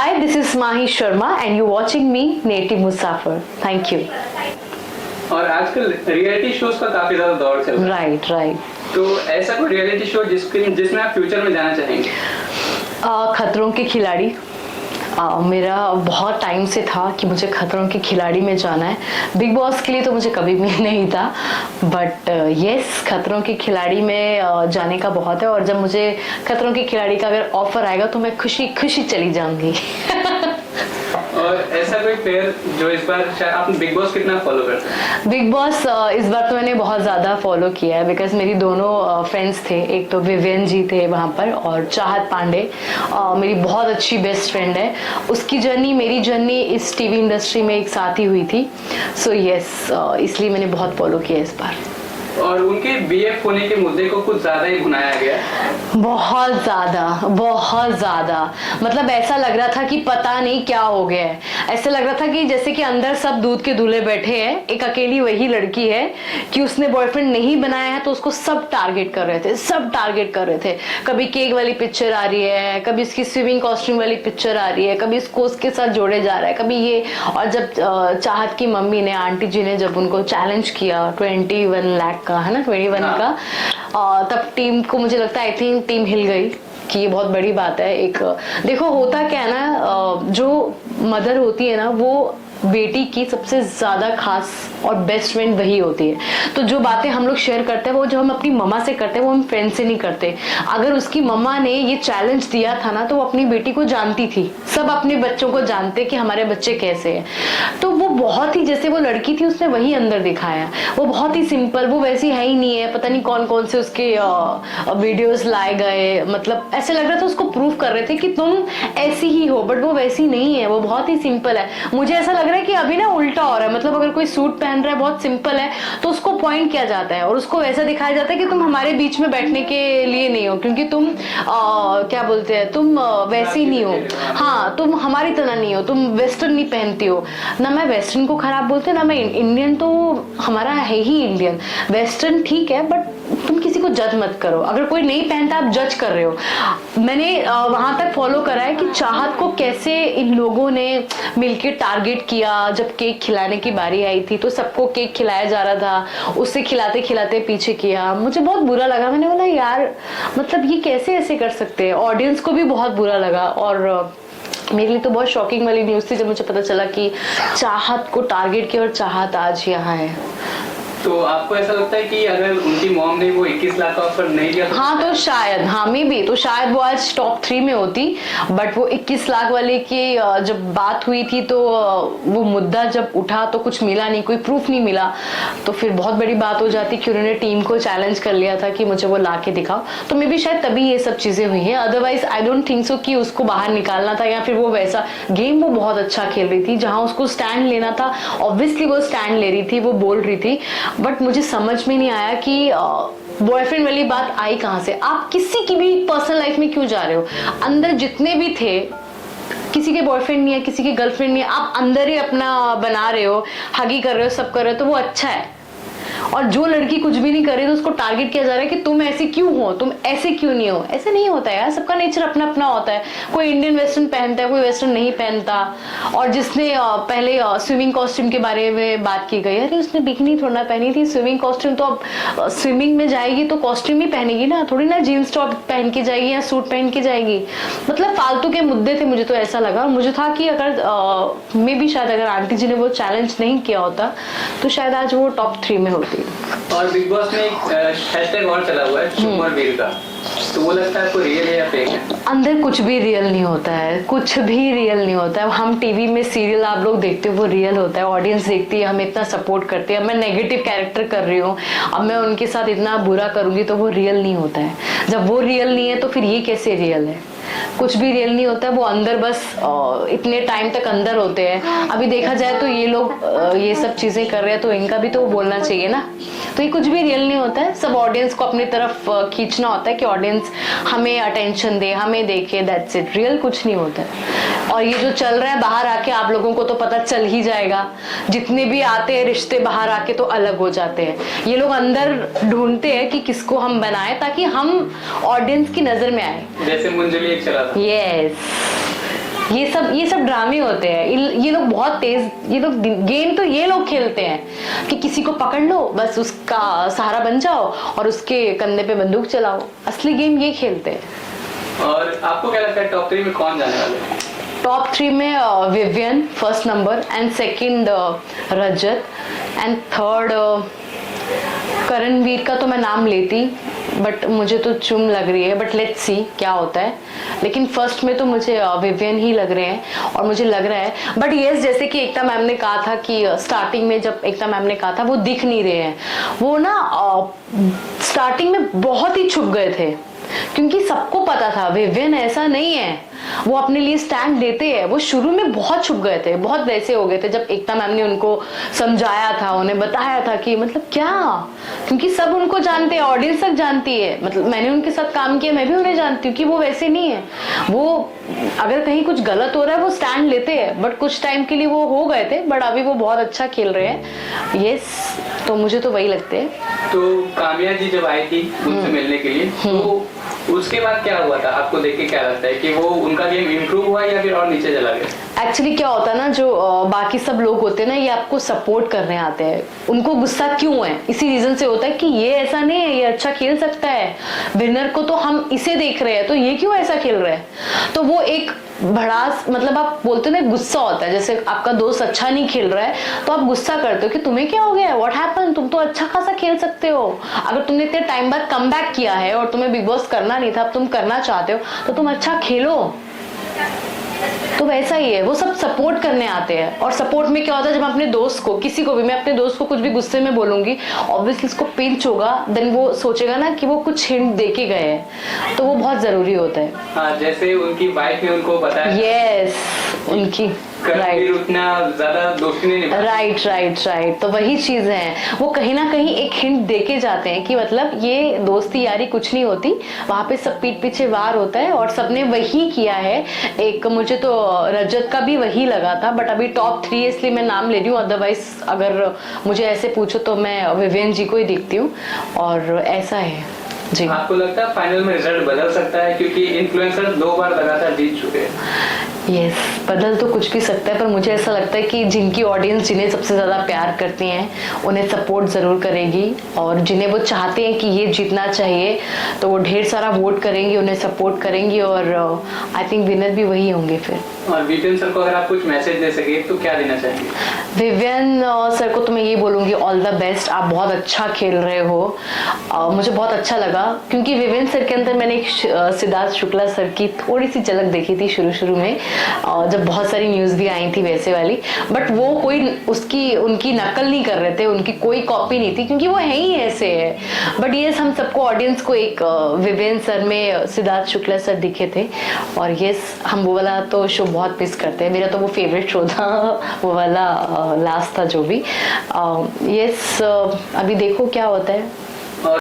Hi, this is Mahi Sharma and you're watching me, Native Musafir. Thank you. और आजकल reality shows का काफी ज्यादा दौर चल रहा है। राइट। तो ऐसा कोई रियलिटी शो जिसमें आप फ्यूचर में जाना चाहेंगे? खतरों के खिलाड़ी। मेरा बहुत टाइम से था कि मुझे खतरों के खिलाड़ी में जाना है। बिग बॉस के लिए तो मुझे कभी भी नहीं था, बट यस, खतरों के खिलाड़ी में जाने का बहुत है। और जब मुझे खतरों के खिलाड़ी का अगर ऑफर आएगा तो मैं खुशी खुशी चली जाऊंगी। और ऐसा कोई प्लेयर जो इस बार शायद आपने बिग बॉस कितना फॉलो करते हैं? बिग बॉस इस बार तो मैंने बहुत ज़्यादा फॉलो किया है, बिकॉज मेरी दोनों फ्रेंड्स थे। एक तो विवियन जी थे वहाँ पर और चाहत पांडे मेरी बहुत अच्छी बेस्ट फ्रेंड है। उसकी जर्नी मेरी जर्नी इस टीवी इंडस्ट्री में एक साथ ही हुई थी। सो यस, इसलिए मैंने बहुत फॉलो किया इस बार। और उनके बीएफ होने के मुद्दे को कुछ ज्यादा ही भुनाया गया। बहुत ज्यादा। मतलब ऐसा लग रहा था कि पता नहीं क्या हो गया है। ऐसा लग रहा था कि जैसे कि अंदर सब दूध के दूल्हे बैठे हैं, एक अकेली वही लड़की है कि उसने बॉयफ्रेंड नहीं बनाया है, तो उसको सब टारगेट कर रहे थे। कभी केक वाली पिक्चर आ रही है, कभी इसकी स्विमिंग कॉस्ट्यूम वाली पिक्चर आ रही है, कभी इसको उसके साथ जोड़े जा रहा है, कभी ये। और जब चाहत की मम्मी ने, आंटी जी ने जब उनको चैलेंज किया 21 लाख का, है ना, 21 का, तब टीम को, मुझे लगता है आई थिंक टीम हिल गई कि ये बहुत बड़ी बात है। एक देखो, होता क्या है ना, जो मदर होती है ना, वो बेटी की सबसे ज्यादा खास और बेस्ट फ्रेंड वही होती है। तो जो बातें हम लोग शेयर करते हैं, वो जो हम अपनी मम्मा से करते हैं, वो हम फ्रेंड से नहीं करते। अगर उसकी मम्मा ने ये चैलेंज दिया था ना, तो वो अपनी बेटी को जानती थी। सब अपने बच्चों को जानते कि हमारे बच्चे कैसे हैं। तो वो बहुत ही, जैसे वो लड़की थी, उसने वही अंदर दिखाया। वो बहुत ही सिंपल, वो वैसी है ही नहीं है। पता नहीं कौन कौन से उसके वीडियोस लाए गए, मतलब ऐसे लग रहा था उसको प्रूव कर रहे थे कि तुम ऐसी ही हो, बट वो वैसी नहीं है। वो बहुत ही सिंपल है। मुझे ऐसा लग रहा है कि अभी ना उल्टा हो रहा है। मतलब अगर कोई सूट पहन रहा है, बहुत सिंपल है, तो उसको पॉइंट किया जाता है और उसको वैसा दिखाया जाता है कि तुम हमारे बीच में बैठने के लिए नहीं हो, क्योंकि तुम क्या बोलते हैं, तुम वैसी नहीं हो। हाँ, तुम हमारी तरह नहीं हो, तुम वेस्टर्न नहीं पहनती हो। ना मैं वेस्टर्न को खराब बोलते, ना मैं इंडियन, तो हमारा है ही इंडियन। वेस्टर्न ठीक है, बट तुम किसी को जज मत करो। अगर कोई नहीं पहनता, आप जज कर रहे हो। मैंने वहां तक फॉलो करा है कि चाहत को कैसे इन लोगों ने मिलके टारगेट किया। जब केक खिलाने की बारी आई थी, तो सबको केक खिलाया जा रहा था, उससे खिलाते खिलाते पीछे किया। मुझे बहुत बुरा लगा। मैंने बोला यार, मतलब ये कैसे ऐसे कर सकते हैं। ऑडियंस को भी बहुत बुरा लगा। और मेरे लिए तो बहुत शॉकिंग वाली न्यूज़ थी जब मुझे पता चला कि चाहत को टारगेट किया और चाहत आज यहाँ है। तो आपको ऐसा लगता है कि अगर उनकी मॉम ने वो 21 लाख का ऑफर नहीं दिया तो? हाँ, तो शायद, हाँ मे बी, तो शायद वो आज टॉप 3 में होती। बट वो 21 लाख वाले की जब बात हुई थी, तो वो मुद्दा जब उठा तो कुछ मिला नहीं, कोई प्रूफ नहीं मिला। तो फिर बहुत बड़ी बात हो जाती कि उन्होंने टीम को चैलेंज कर लिया था कि मुझे वो ला के दिखाओ। तो मे बी शायद तभी ये सब चीजें हुई हैं। Otherwise I don't think so कि उसको बाहर निकालना था, या फिर वो वैसा गेम वो बहुत अच्छा खेल रही थी। जहां उसको स्टैंड लेना था, ऑब्वियसली वो स्टैंड ले रही थी, वो बोल रही थी। बट मुझे समझ में नहीं आया कि बॉयफ्रेंड वाली बात आई कहां से। आप किसी की भी पर्सनल लाइफ में क्यों जा रहे हो? अंदर जितने भी थे, किसी के बॉयफ्रेंड नहीं है, किसी के गर्लफ्रेंड नहीं है, आप अंदर ही अपना बना रहे हो, हगी कर रहे हो, सब कर रहे हो, तो वो अच्छा है। और जो लड़की कुछ भी नहीं कर रही, तो उसको टारगेट किया जा रहा है कि तुम ऐसे क्यों हो, तुम ऐसे क्यों नहीं हो। ऐसे नहीं होता है यार, सबका नेचर अपना अपना होता है। कोई इंडियन वेस्टर्न पहनता है, कोई वेस्टर्न नहीं पहनता। और जिसने पहले स्विमिंग कॉस्ट्यूम के बारे में बात की गई, अरे उसने बिकनी थोड़ा ना पहनी थी। स्विमिंग कॉस्ट्यूम तो अब स्विमिंग में जाएगी तो कॉस्ट्यूम ही पहनेगी ना, थोड़ी ना जीन्स टॉप पहन के जाएगी या सूट पहन के जाएगी। मतलब फालतू के मुद्दे थे। मुझे तो ऐसा लगा, मुझे था कि अगर मे भी शायद अगर आंटी जी ने वो चैलेंज नहीं किया होता, तो शायद आज वो टॉप 3 में होती। और बिग बॉस में एक हैशटैग और चला हुआ है, सुपर वीर का। तो वो लगता है आपको रियल है या फेक है? अंदर कुछ भी रियल नहीं होता है, कुछ भी रियल नहीं होता है। हम टीवी में सीरियल आप लोग देखते हो, वो रियल होता है। ऑडियंस देखती है, हमें इतना सपोर्ट करती है। मैं नेगेटिव कैरेक्टर कर रही हूँ, अब मैं उनके साथ इतना बुरा करूंगी, तो वो रियल नहीं होता है। जब वो रियल नहीं है, तो फिर ये कैसे रियल है? कुछ भी रियल नहीं होता है। वो अंदर बस इतने टाइम तक अंदर होते हैं। अभी देखा जाए तो ये लोग ये सब चीजें कर रहे हैं, तो इनका भी तो बोलना चाहिए ना। तो ये कुछ भी रियल नहीं होता है। सब ऑडियंस को अपनी तरफ खींचना होता है कि ऑडियंस हमें अटेंशन दे, हमें देखे, दैट्स इट। रियल कुछ नहीं होता है। और ये जो चल रहा है बाहर आके, आप लोगों को तो पता चल ही जाएगा। जितने भी आते हैं रिश्ते बाहर आके तो अलग हो जाते हैं। ये लोग अंदर ढूंढते हैं कि किसको हम बनाए, ताकि हम ऑडियंस की नजर में आए। जैसे मुंजली एक चला था। यस। ये सब ड्रामे होते हैं। ये लोग बहुत तेज, ये लोग गेम तो ये लोग खेलते हैं कि किसी को पकड़ लो, बस उसका सहारा बन जाओ और उसके कंधे पे बंदूक चलाओ। असली गेम ये खेलते हैं। और आपको क्या लगता है टॉप 3 में कौन जाने वाले हैं? टॉप 3 में Vivian first number, and second Rajat, and third Karanveer का तो मैं नाम लेती, बट मुझे तो चुम लग रही है, बट लेट्स सी क्या होता है। लेकिन फर्स्ट में तो मुझे विवियन ही लग रहे हैं और मुझे लग रहा है, बट यस जैसे कि एकता मैम ने कहा था कि स्टार्टिंग में जब एकता मैम ने कहा था वो दिख नहीं रहे हैं, वो ना स्टार्टिंग में बहुत ही छुप गए थे, क्योंकि सबको पता था विवियन ऐसा नहीं है, वो अपने लिए स्टैंड देते हैं। वो शुरू में बहुत छुप गए थे, बहुत वैसे हो गए थे जब एकता मैम ने उनको समझाया था, उन्हें बताया था कि मतलब क्या, क्योंकि सब उनको जानते हैं, ऑडियंस तक जानती है, मतलब मैंने उनके साथ काम किया, मैं भी उन्हें जानती हूँ कि वो वैसे नहीं है। वो अगर कहीं कुछ गलत हो रहा है वो स्टैंड लेते हैं, बट कुछ टाइम के लिए वो हो गए थे, बट अभी वो बहुत अच्छा खेल रहे हैं। यस, तो मुझे तो वही लगते हैं। तो काम्या जी जब आई थी उनसे मिलने के लिए, तो उसके बाद क्या हुआ था? आपको देख के क्या लगता है कि वो उनका गेम इम्प्रूव हुआ या फिर और नीचे चला गया? एक्चुअली क्या होता है ना, जो बाकी सब लोग होते हैं ना, ये आपको सपोर्ट करने आते हैं। उनको गुस्सा क्यों है, इसी रीजन से होता है कि ये ऐसा नहीं है, ये अच्छा खेल सकता है, विनर को तो हम इसे देख रहे हैं, तो ये क्यों ऐसा खेल रहा है। तो वो एक भड़ास, मतलब आप बोलते हो ना, गुस्सा होता है। जैसे आपका दोस्त अच्छा नहीं खेल रहा है तो आप गुस्सा करते हो कि तुम्हें क्या हो गया है, व्हाट हैपन, तुम तो अच्छा खासा खेल सकते हो। अगर तुमने इतने टाइम बाद कम बैक किया है और तुम्हें बिग बॉस करना नहीं था, अब तुम करना चाहते हो, तो तुम अच्छा खेलो। तो वैसा ही है, वो सब सपोर्ट करने आते हैं। और सपोर्ट में क्या होता है, जब अपने दोस्त को, किसी को भी, मैं अपने दोस्त को कुछ भी गुस्से में बोलूंगी, ऑब्वियसली उसको पिंच होगा, देन वो सोचेगा ना कि वो कुछ हिंट दे के गए हैं, तो वो बहुत जरूरी होता है। हाँ, जैसे उनकी वाइफ ने उनको बताया, यस, उनकी राइट, उतना ज्यादा दोस्ती नहीं निभाई। राइट, तो वही चीज है, वो कहीं ना कहीं एक हिंट देके जाते हैं कि मतलब ये दोस्ती यारी कुछ नहीं होती, वहां पे सब पीठ पीछे वार होता है, और सबने वही किया है। एक मुझे तो रजत का भी वही लगा था, बट अभी टॉप 3 इसलिए मैं नाम ले रही हूँ, अदरवाइज अगर मुझे ऐसे पूछो तो मैं विवियन जी को ही देखती हूँ, और ऐसा है जी। आपको लगता है फाइनल में रिजल्ट बदल सकता है, क्योंकि इन्फ्लुएंसर 2 बार लगातार जीत चुके हैं? यस, बदल तो कुछ भी सकता है, पर मुझे ऐसा लगता है कि जिनकी ऑडियंस जिन्हें सबसे ज़्यादा प्यार करती हैं उन्हें सपोर्ट ज़रूर करेगी, और जिन्हें वो चाहते हैं कि ये जीतना चाहिए तो वो ढेर सारा वोट करेंगी, उन्हें सपोर्ट करेंगी, और आई थिंक विनर भी वही होंगे फिर। और विवियन सर को अगर आप कुछ मैसेज दे सके तो क्या देना चाहेंगे? विवियन सर को तो मैं ये बोलूँगी, ऑल द बेस्ट, आप बहुत अच्छा खेल रहे हो। मुझे बहुत अच्छा लगा, क्योंकि विवियन सर के अंदर मैंने एक सिद्धार्थ शुक्ला सर की थोड़ी सी झलक देखी थी शुरू में, जब बहुत सारी न्यूज़ भी आई थी वैसे वाली, बट वो कोई उनकी नकल नहीं कर रहे थे, उनकी कोई कॉपी नहीं थी, क्योंकि वो है ही ऐसे है। बट यस, हम सबको ऑडियंस को एक विवियन सर में सिद्धार्थ शुक्ला सर दिखे थे, और यस, हम वो वाला तो शो बहुत मिस करते हैं। मेरा तो वो फेवरेट शो था वो वाला, लास्ट था जो भी। यस, अभी देखो क्या होता है।